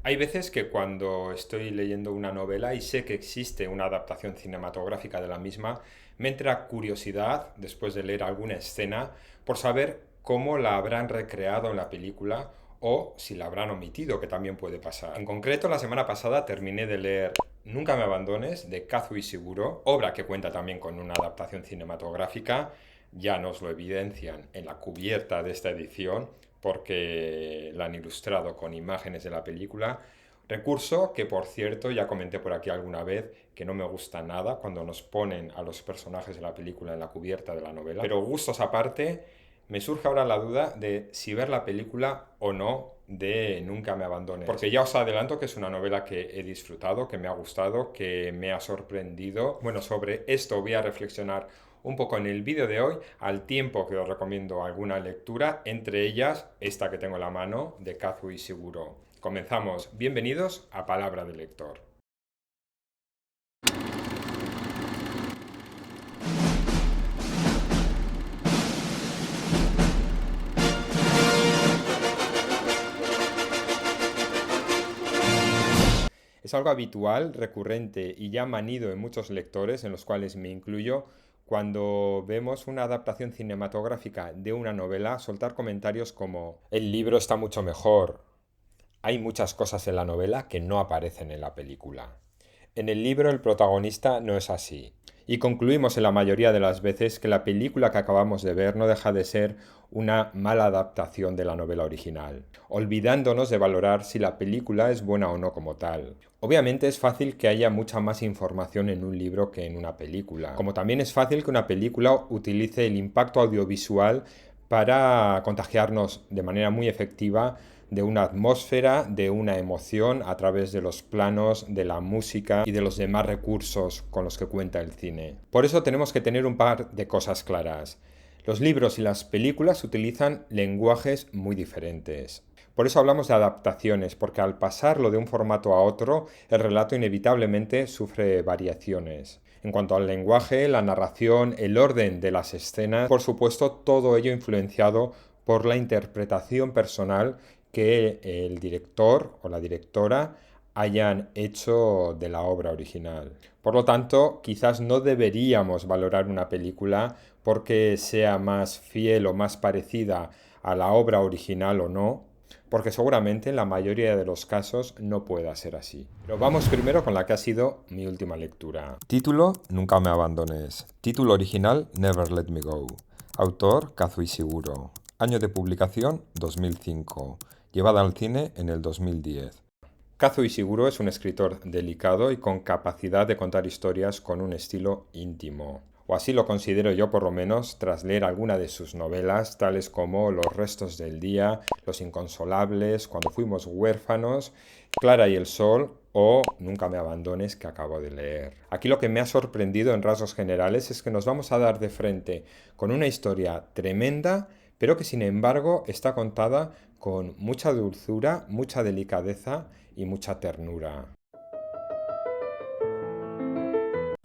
Hay veces que cuando estoy leyendo una novela y sé que existe una adaptación cinematográfica de la misma, me entra curiosidad, después de leer alguna escena, por saber cómo la habrán recreado en la película o si la habrán omitido, que también puede pasar. En concreto, la semana pasada terminé de leer Nunca me abandones de Kazuo Ishiguro, obra que cuenta también con una adaptación cinematográfica. Ya nos lo evidencian en la cubierta de esta edición porque la han ilustrado con imágenes de la película. Recurso que, por cierto, ya comenté por aquí alguna vez que no me gusta nada cuando nos ponen a los personajes de la película en la cubierta de la novela. Pero gustos aparte, me surge ahora la duda de si ver la película o no de Nunca me abandones. Porque ya os adelanto que es una novela que he disfrutado, que me ha gustado, que me ha sorprendido. Bueno, sobre esto voy a reflexionar un poco en el vídeo de hoy, al tiempo que os recomiendo alguna lectura, entre ellas esta que tengo en la mano de Kazuo Ishiguro. Comenzamos. Bienvenidos a Palabra de Lector. Es algo habitual, recurrente y ya manido en muchos lectores, en los cuales me incluyo, cuando vemos una adaptación cinematográfica de una novela, soltar comentarios como el libro está mucho mejor. Hay muchas cosas en la novela que no aparecen en la película. En el libro el protagonista no es así. Y concluimos en la mayoría de las veces que la película que acabamos de ver no deja de ser una mala adaptación de la novela original, olvidándonos de valorar si la película es buena o no como tal. Obviamente es fácil que haya mucha más información en un libro que en una película, como también es fácil que una película utilice el impacto audiovisual para contagiarnos de manera muy efectiva de una atmósfera, de una emoción a través de los planos, de la música y de los demás recursos con los que cuenta el cine. Por eso tenemos que tener un par de cosas claras. Los libros y las películas utilizan lenguajes muy diferentes. Por eso hablamos de adaptaciones, porque al pasarlo de un formato a otro, el relato inevitablemente sufre variaciones. En cuanto al lenguaje, la narración, el orden de las escenas, por supuesto, todo ello influenciado por la interpretación personal que el director o la directora hayan hecho de la obra original. Por lo tanto, quizás no deberíamos valorar una película porque sea más fiel o más parecida a la obra original o no, porque seguramente en la mayoría de los casos no pueda ser así. Pero vamos primero con la que ha sido mi última lectura. Título: Nunca me abandones. Título original: Never Let Me Go. Autor: Kazuo Ishiguro. Año de publicación: 2005. Llevada al cine en el 2010. Kazuo Ishiguro es un escritor delicado y con capacidad de contar historias con un estilo íntimo. O así lo considero yo, por lo menos, tras leer alguna de sus novelas, tales como Los restos del día, Los inconsolables, Cuando fuimos huérfanos, Clara y el sol o Nunca me abandones, que acabo de leer. Aquí lo que me ha sorprendido en rasgos generales es que nos vamos a dar de frente con una historia tremenda, pero que sin embargo está contada con mucha dulzura, mucha delicadeza y mucha ternura.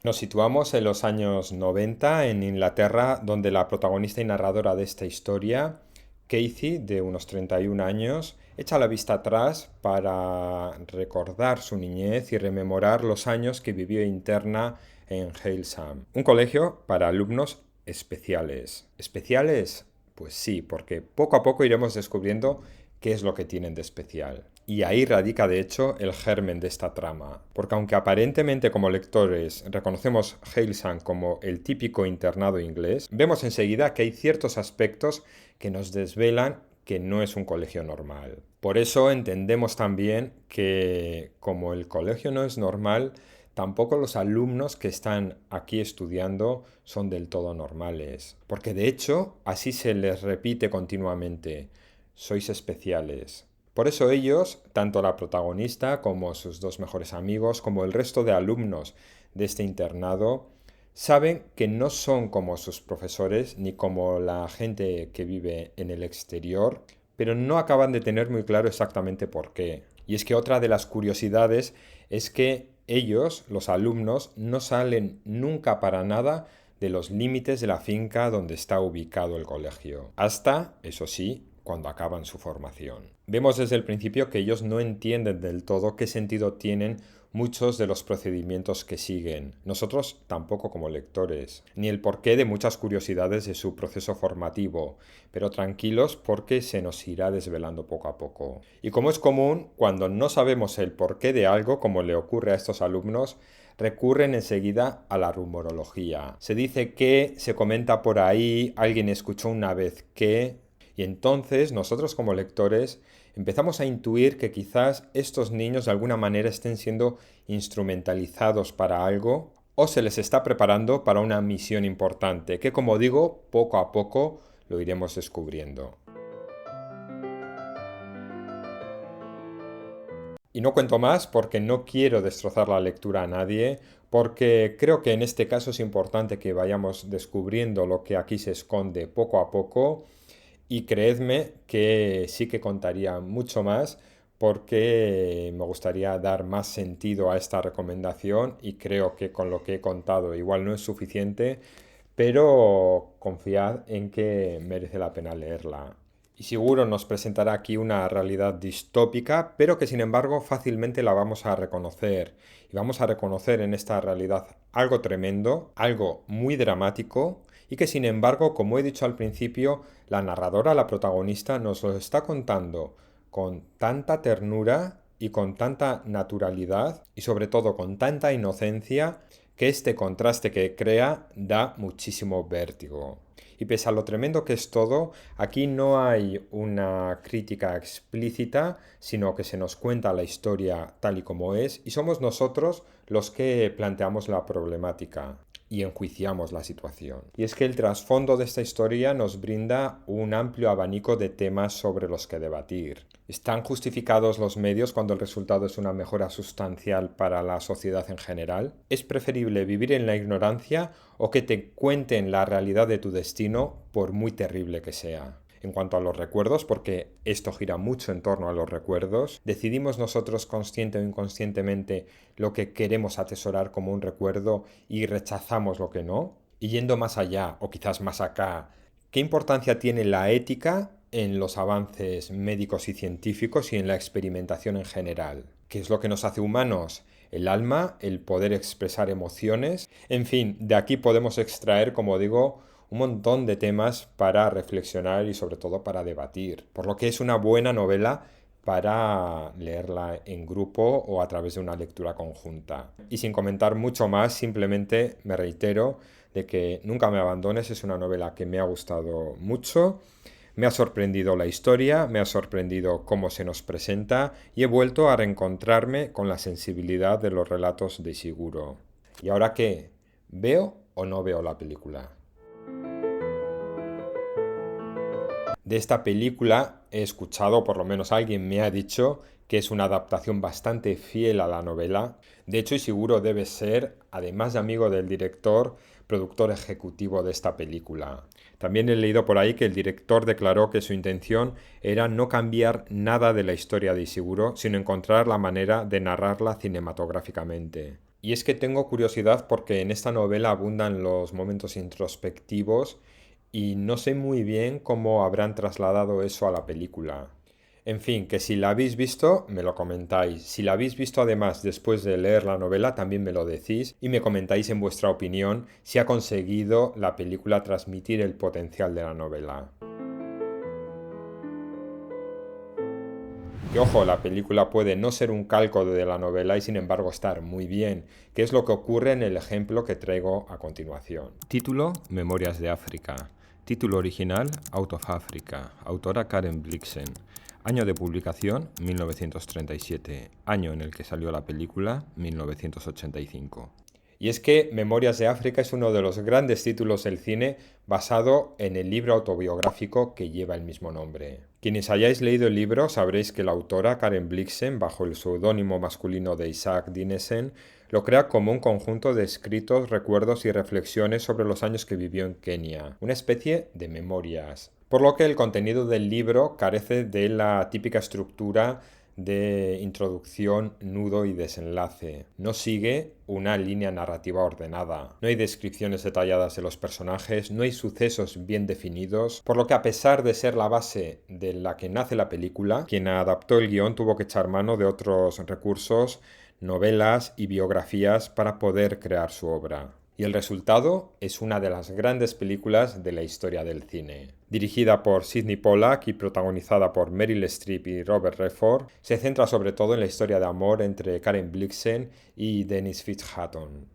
Nos situamos en los años 90 en Inglaterra, donde la protagonista y narradora de esta historia, Casey, de unos 31 años, echa la vista atrás para recordar su niñez y rememorar los años que vivió interna en Hailsham, un colegio para alumnos especiales. ¿Especiales? Pues sí, porque poco a poco iremos descubriendo qué es lo que tienen de especial. Y ahí radica de hecho el germen de esta trama, porque aunque aparentemente como lectores reconocemos Hailsham como el típico internado inglés, vemos enseguida que hay ciertos aspectos que nos desvelan que no es un colegio normal. Por eso entendemos también que como el colegio no es normal, tampoco los alumnos que están aquí estudiando son del todo normales, porque de hecho así se les repite continuamente: sois especiales. Por eso ellos, tanto la protagonista como sus dos mejores amigos, como el resto de alumnos de este internado, saben que no son como sus profesores ni como la gente que vive en el exterior, pero no acaban de tener muy claro exactamente por qué. Y es que otra de las curiosidades es que ellos, los alumnos, no salen nunca para nada de los límites de la finca donde está ubicado el colegio. Hasta, eso sí, cuando acaban su formación. Vemos desde el principio que ellos no entienden del todo qué sentido tienen muchos de los procedimientos que siguen, nosotros tampoco como lectores, ni el porqué de muchas curiosidades de su proceso formativo, pero tranquilos porque se nos irá desvelando poco a poco. Y como es común, cuando no sabemos el porqué de algo, como le ocurre a estos alumnos, recurren enseguida a la rumorología. Se dice que, se comenta por ahí, alguien escuchó una vez que... Y entonces nosotros como lectores empezamos a intuir que quizás estos niños de alguna manera estén siendo instrumentalizados para algo o se les está preparando para una misión importante, que como digo, poco a poco lo iremos descubriendo. Y no cuento más porque no quiero destrozar la lectura a nadie, porque creo que en este caso es importante que vayamos descubriendo lo que aquí se esconde poco a poco y creedme que sí que contaría mucho más porque me gustaría dar más sentido a esta recomendación y creo que con lo que he contado igual no es suficiente, pero confiad en que merece la pena leerla. Y seguro nos presentará aquí una realidad distópica, pero que sin embargo fácilmente la vamos a reconocer. Y vamos a reconocer en esta realidad algo tremendo, algo muy dramático, y que sin embargo, como he dicho al principio, la narradora, la protagonista, nos lo está contando con tanta ternura y con tanta naturalidad y sobre todo con tanta inocencia que este contraste que crea da muchísimo vértigo. Y pese a lo tremendo que es todo, aquí no hay una crítica explícita, sino que se nos cuenta la historia tal y como es, y somos nosotros los que planteamos la problemática y enjuiciamos la situación. Y es que el trasfondo de esta historia nos brinda un amplio abanico de temas sobre los que debatir. ¿Están justificados los medios cuando el resultado es una mejora sustancial para la sociedad en general? ¿Es preferible vivir en la ignorancia o que te cuenten la realidad de tu destino, por muy terrible que sea? En cuanto a los recuerdos, porque esto gira mucho en torno a los recuerdos, decidimos nosotros consciente o inconscientemente lo que queremos atesorar como un recuerdo y rechazamos lo que no. Y yendo más allá, o quizás más acá, ¿qué importancia tiene la ética en los avances médicos y científicos y en la experimentación en general? ¿Qué es lo que nos hace humanos? El alma, el poder expresar emociones. En fin, de aquí podemos extraer, como digo, un montón de temas para reflexionar y sobre todo para debatir. Por lo que es una buena novela para leerla en grupo o a través de una lectura conjunta. Y sin comentar mucho más, simplemente me reitero de que Nunca me abandones es una novela que me ha gustado mucho. Me ha sorprendido la historia, me ha sorprendido cómo se nos presenta y he vuelto a reencontrarme con la sensibilidad de los relatos de Ishiguro. ¿Y ahora qué? ¿Veo o no veo la película? De esta película he escuchado, por lo menos alguien me ha dicho, que es una adaptación bastante fiel a la novela. De hecho, Ishiguro debe ser, además de amigo del director, productor ejecutivo de esta película. También he leído por ahí que el director declaró que su intención era no cambiar nada de la historia de Ishiguro, sino encontrar la manera de narrarla cinematográficamente. Y es que tengo curiosidad porque en esta novela abundan los momentos introspectivos y no sé muy bien cómo habrán trasladado eso a la película. En fin, que si la habéis visto, me lo comentáis. Si la habéis visto además después de leer la novela, también me lo decís y me comentáis en vuestra opinión si ha conseguido la película transmitir el potencial de la novela. Y ojo, la película puede no ser un calco de la novela y sin embargo estar muy bien, que es lo que ocurre en el ejemplo que traigo a continuación. Título: Memorias de África. Título original: Out of Africa. Autora Karen Blixen. Año de publicación: 1937. Año en el que salió la película: 1985. Y es que Memorias de África es uno de los grandes títulos del cine basado en el libro autobiográfico que lleva el mismo nombre. Quienes hayáis leído el libro sabréis que la autora Karen Blixen, bajo el seudónimo masculino de Isaac Dinesen, lo crea como un conjunto de escritos, recuerdos y reflexiones sobre los años que vivió en Kenia, una especie de memorias. Por lo que el contenido del libro carece de la típica estructura de introducción, nudo y desenlace. No sigue una línea narrativa ordenada. No hay descripciones detalladas de los personajes, no hay sucesos bien definidos, por lo que a pesar de ser la base de la que nace la película, quien adaptó el guión tuvo que echar mano de otros recursos, novelas y biografías para poder crear su obra. Y el resultado es una de las grandes películas de la historia del cine. Dirigida por Sidney Pollack y protagonizada por Meryl Streep y Robert Redford, se centra sobre todo en la historia de amor entre Karen Blixen y Dennis Fitzhatton.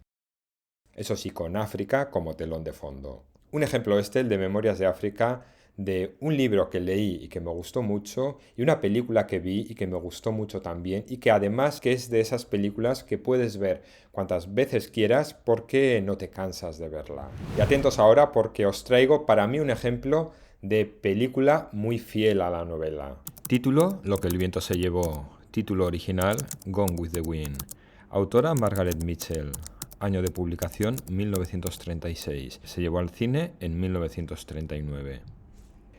Eso sí, con África como telón de fondo. Un ejemplo el de Memorias de África, de un libro que leí y que me gustó mucho y una película que vi y que me gustó mucho también y que además que es de esas películas que puedes ver cuantas veces quieras porque no te cansas de verla. Y atentos ahora porque os traigo para mí un ejemplo de película muy fiel a la novela. Título: Lo que el viento se llevó. Título original: Gone with the Wind. Autora: Margaret Mitchell. Año de publicación: 1936. Se llevó al cine en 1939.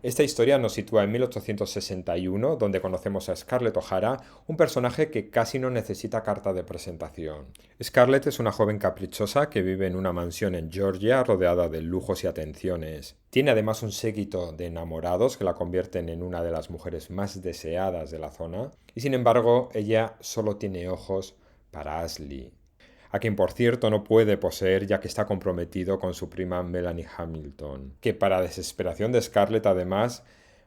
Esta historia nos sitúa en 1861, donde conocemos a Scarlett O'Hara, un personaje que casi no necesita carta de presentación. Scarlett es una joven caprichosa que vive en una mansión en Georgia rodeada de lujos y atenciones. Tiene además un séquito de enamorados que la convierten en una de las mujeres más deseadas de la zona, y sin embargo ella solo tiene ojos para Ashley, a quien por cierto no puede poseer ya que está comprometido con su prima Melanie Hamilton, que para desesperación de Scarlett además,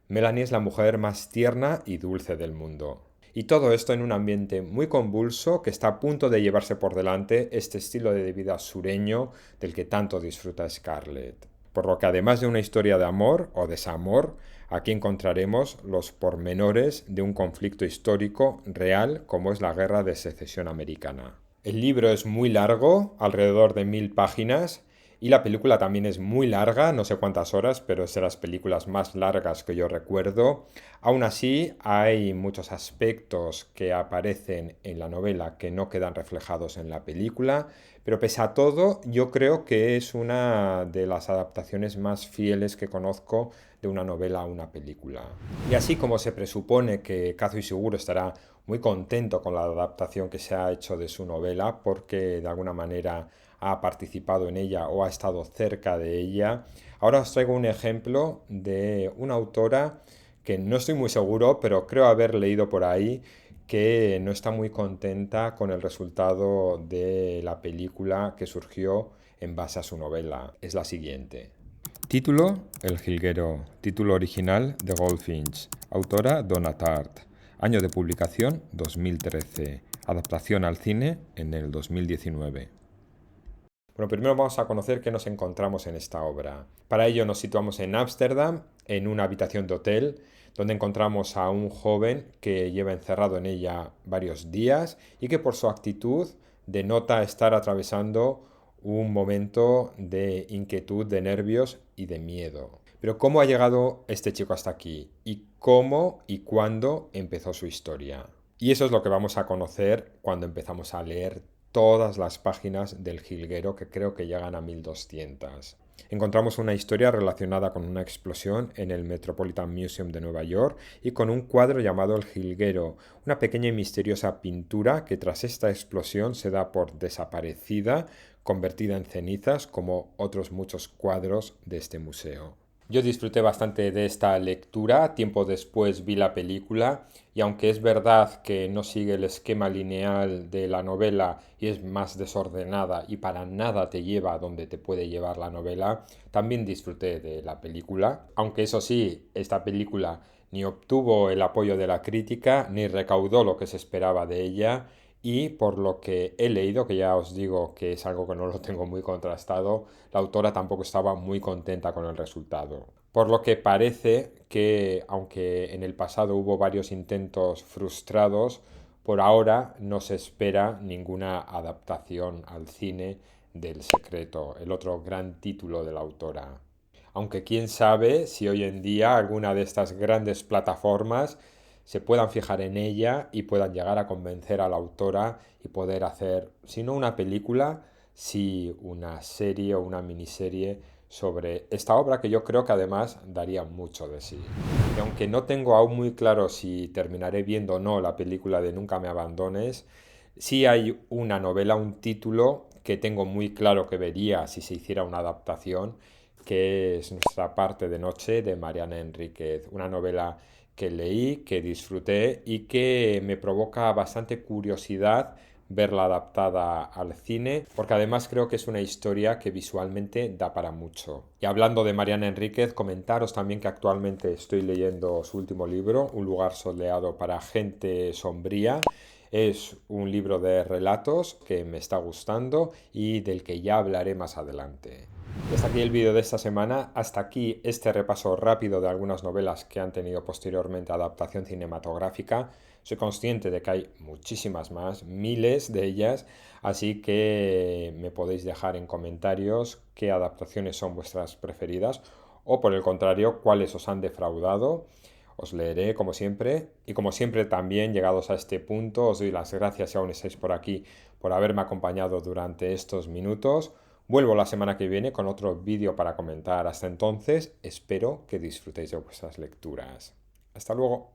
Melanie es la mujer más tierna y dulce del mundo. Y todo esto en un ambiente muy convulso que está a punto de llevarse por delante este estilo de vida sureño del que tanto disfruta Scarlett. Por lo que además de una historia de amor o desamor, aquí encontraremos los pormenores de un conflicto histórico real como es la Guerra de Secesión Americana. El libro es muy largo, alrededor de 1000 páginas, y la película también es muy larga, no sé cuántas horas, pero es de las películas más largas que yo recuerdo. Aún así, hay muchos aspectos que aparecen en la novela que no quedan reflejados en la película, pero pese a todo, yo creo que es una de las adaptaciones más fieles que conozco de una novela a una película. Y así como se presupone que Kazuo Ishiguro estará muy contento con la adaptación que se ha hecho de su novela porque de alguna manera ha participado en ella o ha estado cerca de ella. Ahora os traigo un ejemplo de una autora que no estoy muy seguro, pero creo haber leído por ahí que no está muy contenta con el resultado de la película que surgió en base a su novela. Es la siguiente. Título: El jilguero. Título original: The Goldfinch. Autora: Donna Tartt. Año de publicación: 2013. Adaptación al cine en el 2019. Bueno, primero vamos a conocer qué nos encontramos en esta obra. Para ello nos situamos en Ámsterdam, en una habitación de hotel, donde encontramos a un joven que lleva encerrado en ella varios días y que por su actitud denota estar atravesando un momento de inquietud, de nervios y de miedo. Pero ¿cómo ha llegado este chico hasta aquí? ¿Y cómo y cuándo empezó su historia? Y eso es lo que vamos a conocer cuando empezamos a leer todas las páginas del jilguero, que creo que llegan a 1200. Encontramos una historia relacionada con una explosión en el Metropolitan Museum de Nueva York y con un cuadro llamado El Jilguero, una pequeña y misteriosa pintura que tras esta explosión se da por desaparecida, convertida en cenizas como otros muchos cuadros de este museo. Yo disfruté bastante de esta lectura, tiempo después vi la película y aunque es verdad que no sigue el esquema lineal de la novela y es más desordenada y para nada te lleva a donde te puede llevar la novela, también disfruté de la película. Aunque eso sí, esta película ni obtuvo el apoyo de la crítica ni recaudó lo que se esperaba de ella. Y por lo que he leído, que ya os digo que es algo que no lo tengo muy contrastado, la autora tampoco estaba muy contenta con el resultado. Por lo que parece que, aunque en el pasado hubo varios intentos frustrados, por ahora no se espera ninguna adaptación al cine del Secreto, el otro gran título de la autora. Aunque quién sabe si hoy en día alguna de estas grandes plataformas se puedan fijar en ella y puedan llegar a convencer a la autora y poder hacer, si no una película, sí una serie o una miniserie sobre esta obra que yo creo que además daría mucho de sí. Y aunque no tengo aún muy claro si terminaré viendo o no la película de Nunca me abandones, sí hay una novela, un título que tengo muy claro que vería si se hiciera una adaptación, que es Nuestra parte de noche de Mariana Enríquez, una novela que leí, que disfruté y que me provoca bastante curiosidad verla adaptada al cine, porque además creo que es una historia que visualmente da para mucho. Y hablando de Mariana Enríquez, comentaros también que actualmente estoy leyendo su último libro, Un lugar soleado para gente sombría. Es un libro de relatos que me está gustando y del que ya hablaré más adelante. Hasta aquí el vídeo de esta semana, hasta aquí este repaso rápido de algunas novelas que han tenido posteriormente adaptación cinematográfica. Soy consciente de que hay muchísimas más, miles de ellas, así que me podéis dejar en comentarios qué adaptaciones son vuestras preferidas o por el contrario, cuáles os han defraudado. Os leeré como siempre y como siempre también llegados a este punto os doy las gracias si aún estáis por aquí por haberme acompañado durante estos minutos. Vuelvo la semana que viene con otro vídeo para comentar. Hasta entonces, espero que disfrutéis de vuestras lecturas. Hasta luego.